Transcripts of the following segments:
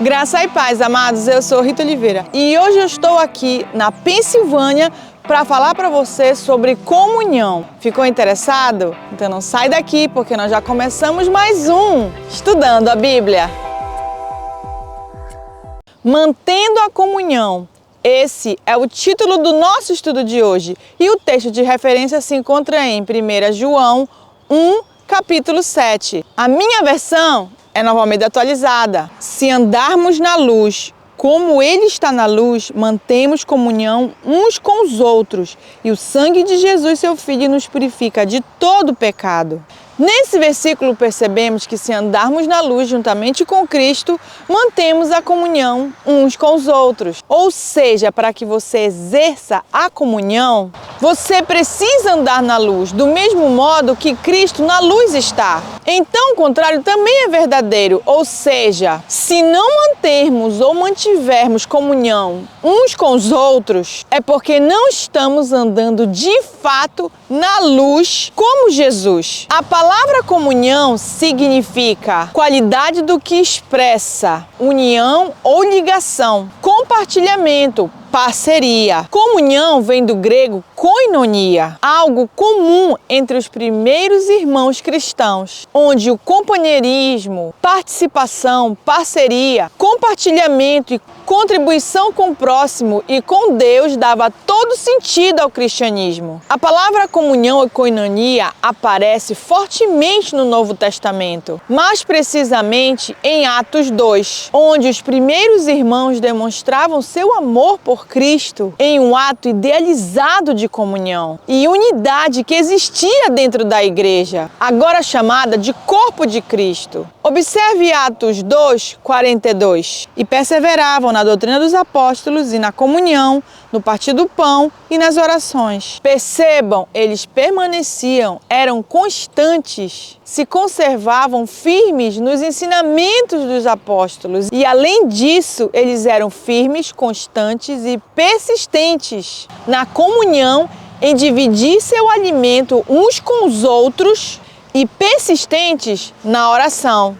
Graça e paz, amados, eu sou Rita Oliveira e hoje eu estou aqui na Pensilvânia para falar para você sobre comunhão. Ficou interessado? Então não sai daqui porque nós já começamos mais um Estudando a Bíblia. Mantendo a comunhão. Esse é o título do nosso estudo de hoje e o texto de referência se encontra em 1 João 1, capítulo 7. A minha versão é Nova Almeida atualizada. Se andarmos na luz, como Ele está na luz, mantemos comunhão uns com os outros. E o sangue de Jesus, seu Filho, nos purifica de todo pecado. Nesse versículo percebemos que se andarmos na luz juntamente com Cristo, mantemos a comunhão uns com os outros. Ou seja, para que você exerça a comunhão, você precisa andar na luz, do mesmo modo que Cristo na luz está. Então, o contrário também é verdadeiro, ou seja, se não mantermos ou mantivermos comunhão uns com os outros, é porque não estamos andando de fato na luz como Jesus. A palavra comunhão significa qualidade do que expressa, união ou ligação, compartilhamento, parceria. Comunhão vem do grego koinonia, algo comum entre os primeiros irmãos cristãos, onde o companheirismo, participação, parceria, compartilhamento e contribuição com o próximo e com Deus dava todo sentido ao cristianismo. A palavra comunhão e koinonia aparece fortemente no Novo Testamento, mais precisamente em Atos 2, onde os primeiros irmãos demonstravam seu amor por Cristo em um ato idealizado de comunhão e unidade que existia dentro da igreja, agora chamada de corpo de Cristo. Observe Atos 2, 42. E perseveravam na doutrina dos apóstolos e na comunhão, no partir do pão e nas orações. Percebam, eles permaneciam, eram constantes, se conservavam firmes nos ensinamentos dos apóstolos e, além disso, eles eram firmes, constantes e persistentes na comunhão, em dividir seu alimento uns com os outros e persistentes na oração.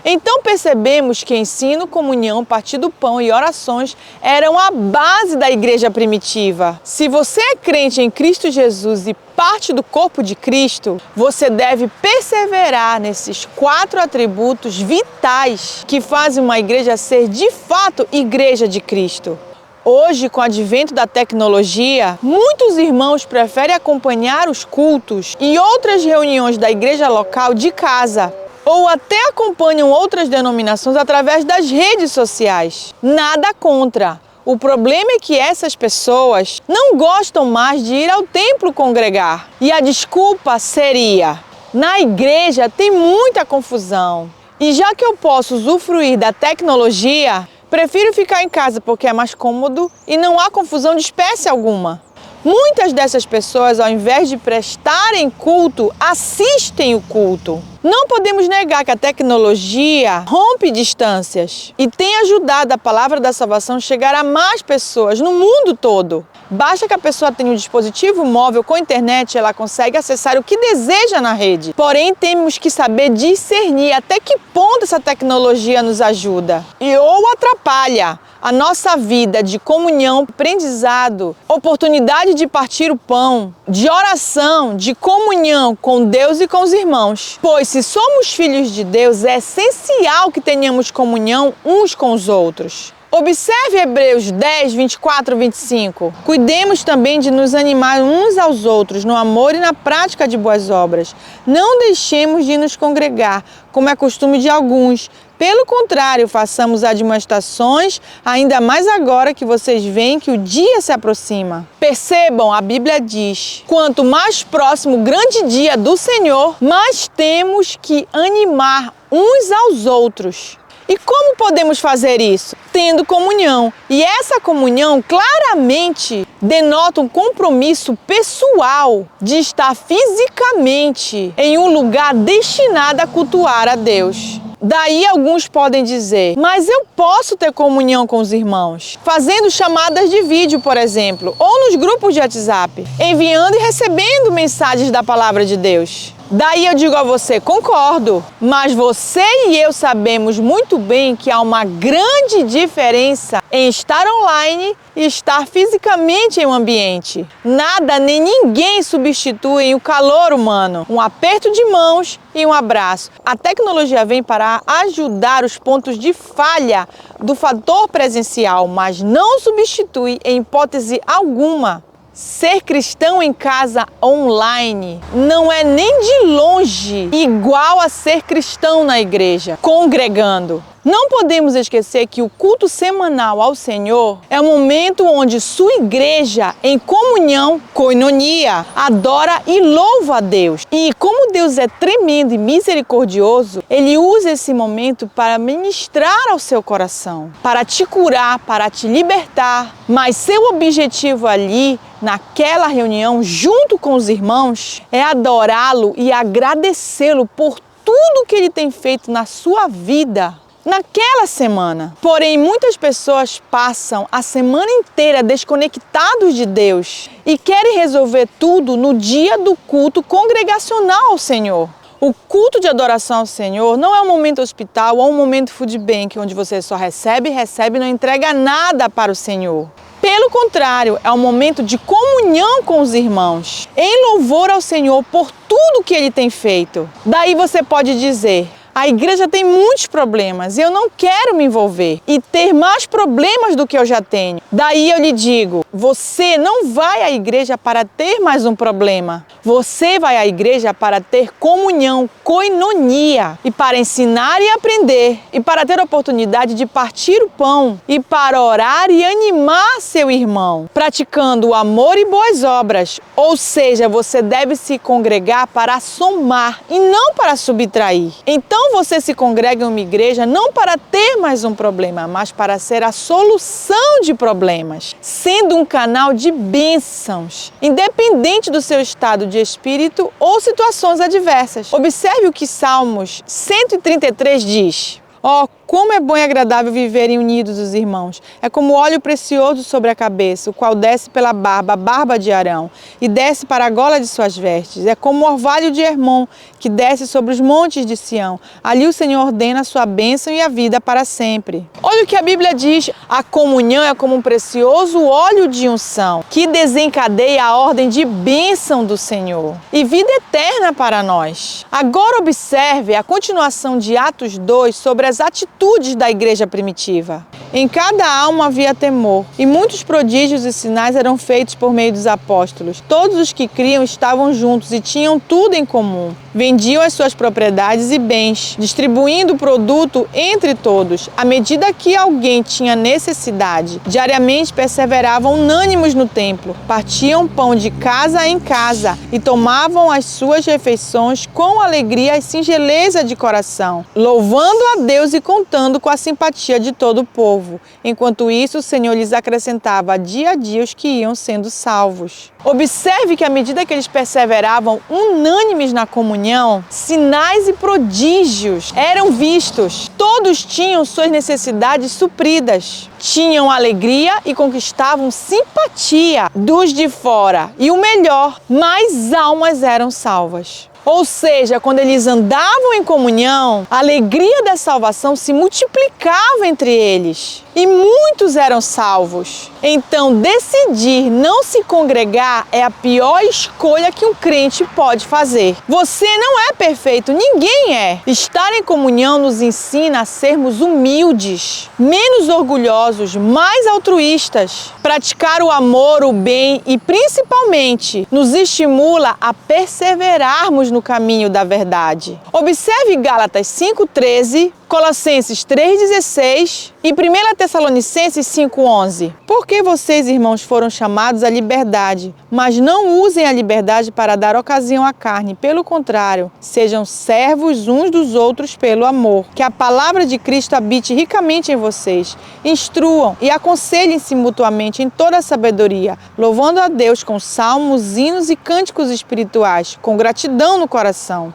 Então percebemos que ensino, comunhão, partir do pão e orações eram a base da igreja primitiva. Se você é crente em Cristo Jesus e parte do corpo de Cristo, você deve perseverar nesses 4 atributos vitais que fazem uma igreja ser de fato igreja de Cristo. Hoje, com o advento da tecnologia, muitos irmãos preferem acompanhar os cultos e outras reuniões da igreja local de casa, ou até acompanham outras denominações através das redes sociais. Nada contra. O problema é que essas pessoas não gostam mais de ir ao templo congregar. E a desculpa seria: na igreja tem muita confusão. E já que eu posso usufruir da tecnologia, prefiro ficar em casa porque é mais cômodo e não há confusão de espécie alguma. Muitas dessas pessoas, ao invés de prestarem culto, assistem o culto. Não podemos negar que a tecnologia rompe distâncias e tem ajudado a palavra da salvação a chegar a mais pessoas no mundo todo. Basta que a pessoa tenha um dispositivo móvel com internet, ela consegue acessar o que deseja na rede. Porém, temos que saber discernir até que ponto essa tecnologia nos ajuda e ou atrapalha a nossa vida de comunhão, aprendizado, oportunidade de partir o pão, de oração, de comunhão com Deus e com os irmãos. Pois se somos filhos de Deus, é essencial que tenhamos comunhão uns com os outros. Observe Hebreus 10, 24, 25. Cuidemos também de nos animar uns aos outros no amor e na prática de boas obras. Não deixemos de nos congregar, como é costume de alguns. Pelo contrário, façamos admoestações, ainda mais agora que vocês veem que o dia se aproxima. Percebam, a Bíblia diz: quanto mais próximo o grande dia do Senhor, mais temos que animar uns aos outros. E como podemos fazer isso? Tendo comunhão. E essa comunhão claramente denota um compromisso pessoal de estar fisicamente em um lugar destinado a cultuar a Deus. Daí alguns podem dizer: mas eu posso ter comunhão com os irmãos fazendo chamadas de vídeo, por exemplo, ou nos grupos de WhatsApp, enviando e recebendo mensagens da palavra de Deus. Daí eu digo a você, concordo, mas você e eu sabemos muito bem que há uma grande diferença em estar online e estar fisicamente em um ambiente. Nada nem ninguém substitui o calor humano, um aperto de mãos e um abraço. A tecnologia vem para ajudar os pontos de falha do fator presencial, mas não substitui em hipótese alguma. Ser cristão em casa online não é nem de longe igual a ser cristão na igreja, congregando. Não podemos esquecer que o culto semanal ao Senhor é o momento onde sua igreja, em comunhão, koinonia, adora e louva a Deus. E como Deus é tremendo e misericordioso, Ele usa esse momento para ministrar ao seu coração, para te curar, para te libertar. Mas seu objetivo ali, naquela reunião, junto com os irmãos, é adorá-lo e agradecê-lo por tudo que Ele tem feito na sua vida naquela semana. Porém, muitas pessoas passam a semana inteira desconectados de Deus e querem resolver tudo no dia do culto congregacional ao Senhor. O culto de adoração ao Senhor não é um momento hospital ou um momento food bank, onde você só recebe e não entrega nada para o Senhor. Pelo contrário, é um momento de comunhão com os irmãos, em louvor ao Senhor por tudo que Ele tem feito. Daí você pode dizer: a igreja tem muitos problemas e eu não quero me envolver e ter mais problemas do que eu já tenho. Daí eu lhe digo, você não vai à igreja para ter mais um problema. Você vai à igreja para ter comunhão, koinonia, e para ensinar e aprender, e para ter a oportunidade de partir o pão, e para orar e animar seu irmão, praticando o amor e boas obras. Ou seja, você deve se congregar para somar e não para subtrair. Então você se congrega em uma igreja não para ter mais um problema, mas para ser a solução de problemas, sendo um canal de bênçãos, independente do seu estado de espírito ou situações adversas. Observe o que Salmos 133 diz. Ó, como é bom e agradável viverem unidos os irmãos. É como óleo precioso sobre a cabeça, o qual desce pela barba, a barba de Arão, e desce para a gola de suas vestes. É como o orvalho de Hermon, que desce sobre os montes de Sião. Ali o Senhor ordena a sua bênção e a vida para sempre. Olha o que a Bíblia diz. A comunhão é como um precioso óleo de unção, que desencadeia a ordem de bênção do Senhor e vida eterna para nós. Agora observe a continuação de Atos 2 sobre as atitudes da igreja primitiva. Em cada alma havia temor, e muitos prodígios e sinais eram feitos por meio dos apóstolos. Todos os que criam estavam juntos e tinham tudo em comum. Vendiam as suas propriedades e bens, distribuindo o produto entre todos, à medida que alguém tinha necessidade. Diariamente perseveravam unânimes no templo, partiam pão de casa em casa e tomavam as suas refeições com alegria e singeleza de coração, louvando a Deus e contando com a simpatia de todo o povo. Enquanto isso, o Senhor lhes acrescentava dia a dia os que iam sendo salvos. Observe que à medida que eles perseveravam unânimes na comunhão, sinais e prodígios eram vistos. Todos tinham suas necessidades supridas. Tinham alegria e conquistavam simpatia dos de fora. E o melhor, mais almas eram salvas. Ou seja, quando eles andavam em comunhão, a alegria da salvação se multiplicava entre eles e muitos eram salvos. Então, decidir não se congregar é a pior escolha que um crente pode fazer. Você não é perfeito, ninguém é. Estar em comunhão nos ensina a sermos humildes, menos orgulhosos, mais altruístas. Praticar o amor, o bem e, principalmente, nos estimula a perseverarmos no caminho da verdade. Observe Gálatas 5:13, Colossenses 3:16 e 1 Tessalonicenses 5:11. Porque vocês, irmãos, foram chamados à liberdade, mas não usem a liberdade para dar ocasião à carne. Pelo contrário, sejam servos uns dos outros pelo amor. Que a palavra de Cristo habite ricamente em vocês. Instruam e aconselhem-se mutuamente em toda a sabedoria, louvando a Deus com salmos, hinos e cânticos espirituais, com gratidão no coração.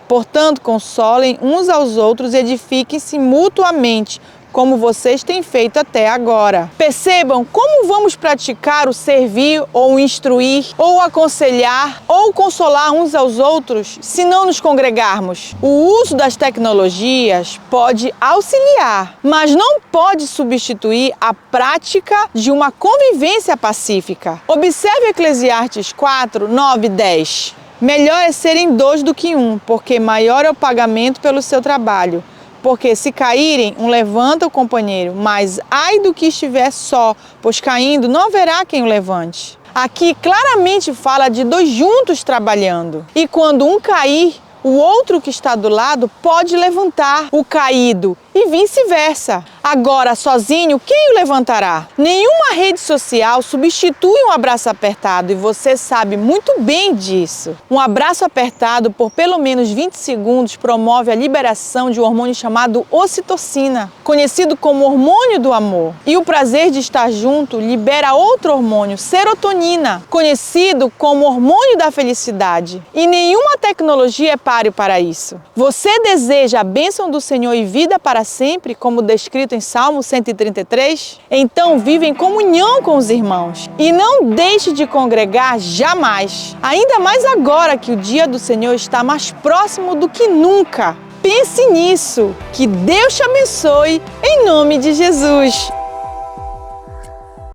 Portanto, consolem uns aos outros e edifiquem-se mutuamente, como vocês têm feito até agora. Percebam como vamos praticar o servir ou instruir, ou aconselhar, ou consolar uns aos outros se não nos congregarmos. O uso das tecnologias pode auxiliar, mas não pode substituir a prática de uma convivência pacífica. Observe Eclesiastes 4, 9 e 10. Melhor é serem dois do que um, porque maior é o pagamento pelo seu trabalho. Porque se caírem, um levanta o companheiro, mas ai do que estiver só, pois caindo não haverá quem o levante. Aqui claramente fala de dois juntos trabalhando. E quando um cair, o outro que está do lado pode levantar o caído e vice-versa. Agora, sozinho, quem o levantará? Nenhuma rede social substitui um abraço apertado e você sabe muito bem disso. Um abraço apertado por pelo menos 20 segundos promove a liberação de um hormônio chamado ocitocina, conhecido como hormônio do amor. E o prazer de estar junto libera outro hormônio, serotonina, conhecido como hormônio da felicidade. E nenhuma tecnologia é páreo para isso. Você deseja a bênção do Senhor e vida para sempre, como descrito em Salmo 133? Então vive em comunhão com os irmãos e não deixe de congregar jamais. Ainda mais agora que o dia do Senhor está mais próximo do que nunca. Pense nisso. Que Deus te abençoe em nome de Jesus.